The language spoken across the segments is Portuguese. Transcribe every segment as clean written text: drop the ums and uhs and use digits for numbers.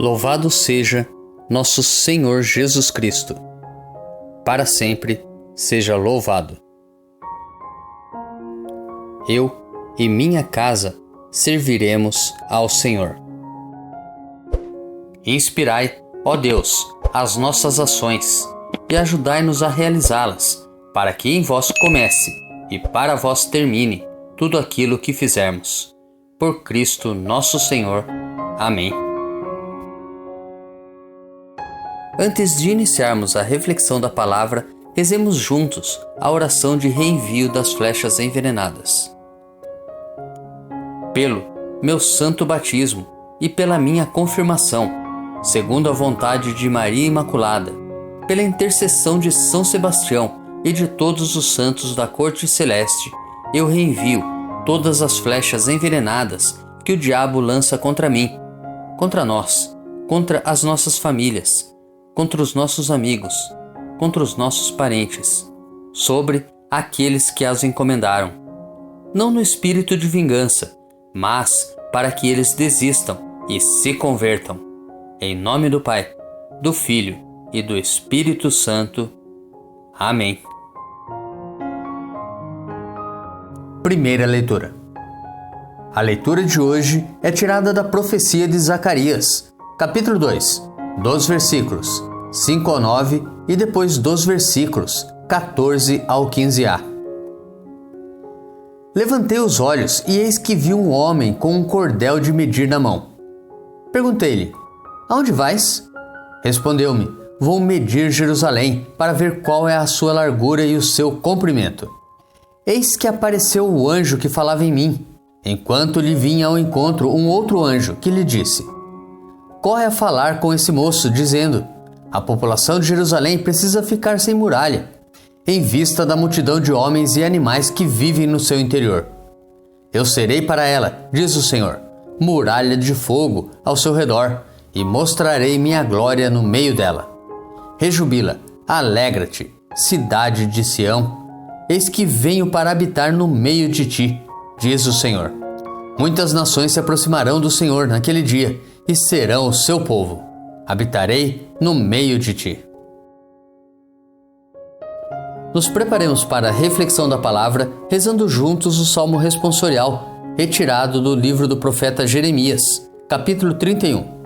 Louvado seja nosso Senhor Jesus Cristo. Para sempre seja louvado. Eu e minha casa serviremos ao Senhor. Inspirai, ó Deus, as nossas ações e ajudai-nos a realizá-las, para que em vós comece e para vós termine tudo aquilo que fizermos. Por Cristo nosso Senhor. Amém. Antes de iniciarmos a reflexão da palavra, rezemos juntos a oração de reenvio das flechas envenenadas. Pelo meu santo batismo e pela minha confirmação, segundo a vontade de Maria Imaculada, pela intercessão de São Sebastião e de todos os santos da corte celeste, eu reenvio todas as flechas envenenadas que o diabo lança contra mim, contra nós, contra as nossas famílias, contra os nossos amigos, contra os nossos parentes, sobre aqueles que as encomendaram. Não no espírito de vingança, mas para que eles desistam e se convertam. Em nome do Pai, do Filho e do Espírito Santo. Amém. Primeira leitura. A leitura de hoje é tirada da profecia de Zacarias, capítulo 2, dos versículos 5 ao 9 e depois dos versículos 14 ao 15a. Levantei os olhos e eis que vi um homem com um cordel de medir na mão. Perguntei-lhe: aonde vais? Respondeu-me: vou medir Jerusalém para ver qual é a sua largura e o seu comprimento. Eis que apareceu o anjo que falava em mim, enquanto lhe vinha ao encontro um outro anjo que lhe disse: corre a falar com esse moço, dizendo: a população de Jerusalém precisa ficar sem muralha, em vista da multidão de homens e animais que vivem no seu interior. Eu serei para ela, diz o Senhor, muralha de fogo ao seu redor, e mostrarei minha glória no meio dela. Rejubila, alegra-te, cidade de Sião, eis que venho para habitar no meio de ti, diz o Senhor. Muitas nações se aproximarão do Senhor naquele dia, e serão o seu povo. Habitarei no meio de ti. Nos preparemos para a reflexão da palavra, rezando juntos o Salmo responsorial, retirado do livro do profeta Jeremias, capítulo 31.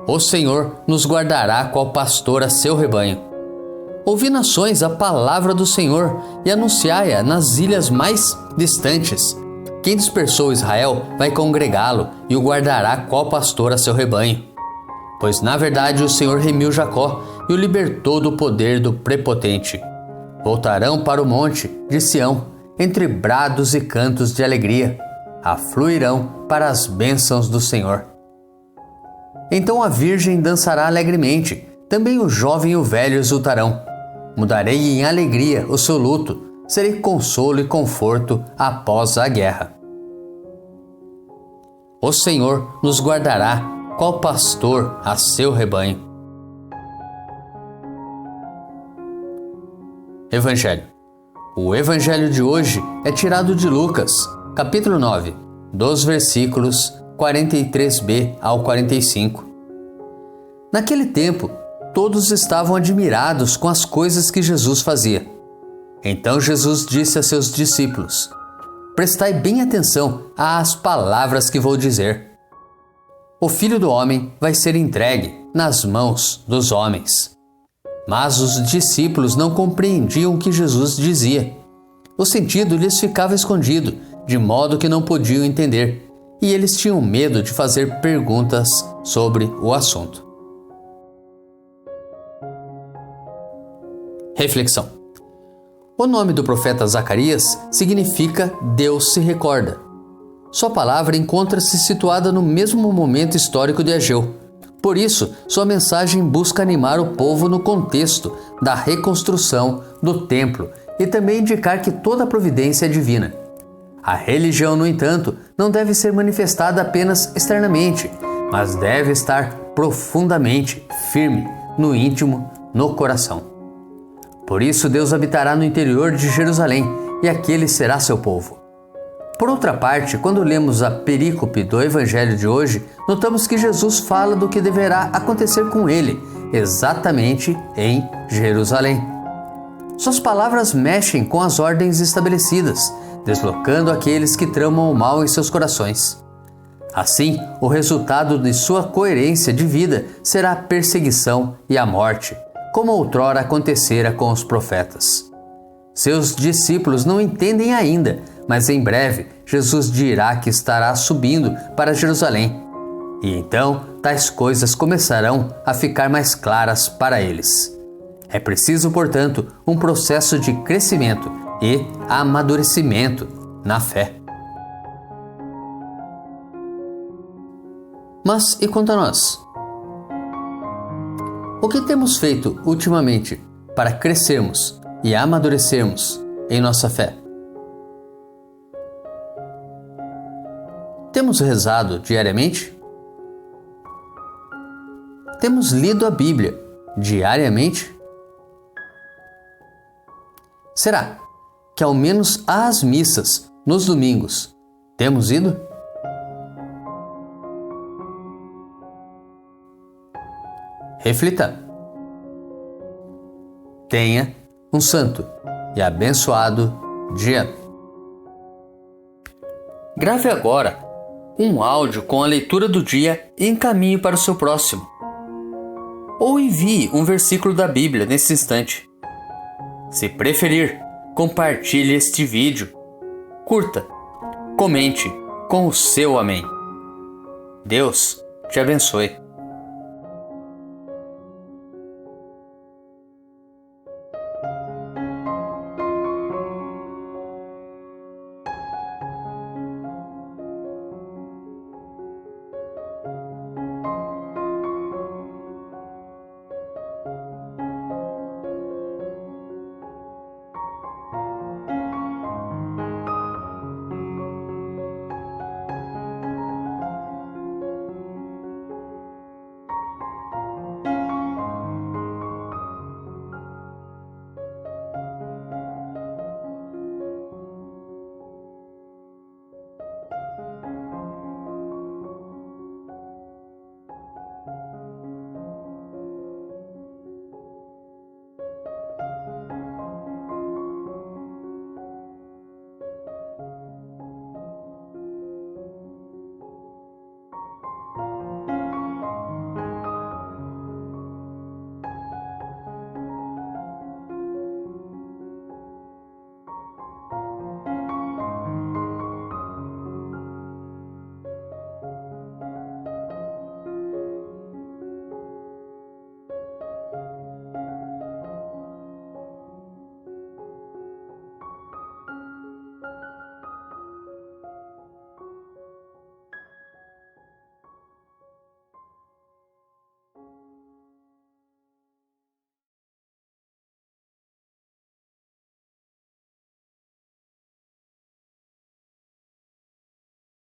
O Senhor nos guardará qual pastor a seu rebanho. Ouvi, nações, a palavra do Senhor e anunciai-a nas ilhas mais distantes. Quem dispersou Israel vai congregá-lo e o guardará qual pastor a seu rebanho. Pois na verdade o Senhor remiu Jacó e o libertou do poder do prepotente. Voltarão para o monte de Sião, entre brados e cantos de alegria. Afluirão para as bênçãos do Senhor. Então a virgem dançará alegremente, também o jovem e o velho exultarão. Mudarei em alegria o seu luto, serei consolo e conforto após a guerra. O Senhor nos guardará, qual pastor a seu rebanho. Evangelho. O Evangelho de hoje é tirado de Lucas, capítulo 9, dos versículos 43b ao 45. Naquele tempo, todos estavam admirados com as coisas que Jesus fazia. Então Jesus disse a seus discípulos: prestai bem atenção às palavras que vou dizer. O Filho do Homem vai ser entregue nas mãos dos homens. Mas os discípulos não compreendiam o que Jesus dizia. O sentido lhes ficava escondido, de modo que não podiam entender, e eles tinham medo de fazer perguntas sobre o assunto. Reflexão. O nome do profeta Zacarias significa Deus se recorda. Sua palavra encontra-se situada no mesmo momento histórico de Ageu. Por isso, sua mensagem busca animar o povo no contexto da reconstrução do templo e também indicar que toda a providência é divina. A religião, no entanto, não deve ser manifestada apenas externamente, mas deve estar profundamente firme no íntimo, no coração. Por isso Deus habitará no interior de Jerusalém, e aquele será seu povo. Por outra parte, quando lemos a perícope do Evangelho de hoje, notamos que Jesus fala do que deverá acontecer com ele, exatamente em Jerusalém. Suas palavras mexem com as ordens estabelecidas, deslocando aqueles que tramam o mal em seus corações. Assim, o resultado de sua coerência de vida será a perseguição e a morte, como outrora acontecera com os profetas. Seus discípulos não entendem ainda, mas em breve Jesus dirá que estará subindo para Jerusalém. E então tais coisas começarão a ficar mais claras para eles. É preciso, portanto, um processo de crescimento e amadurecimento na fé. Mas e quanto a nós? O que temos feito ultimamente para crescermos e amadurecermos em nossa fé? Temos rezado diariamente? Temos lido a Bíblia diariamente? Será que ao menos às missas, nos domingos, temos ido? Reflita. Tenha um santo e abençoado dia. Grave agora um áudio com a leitura do dia e encaminhe para o seu próximo. Ou envie um versículo da Bíblia nesse instante. Se preferir, compartilhe este vídeo. Curta, comente com o seu amém. Deus te abençoe.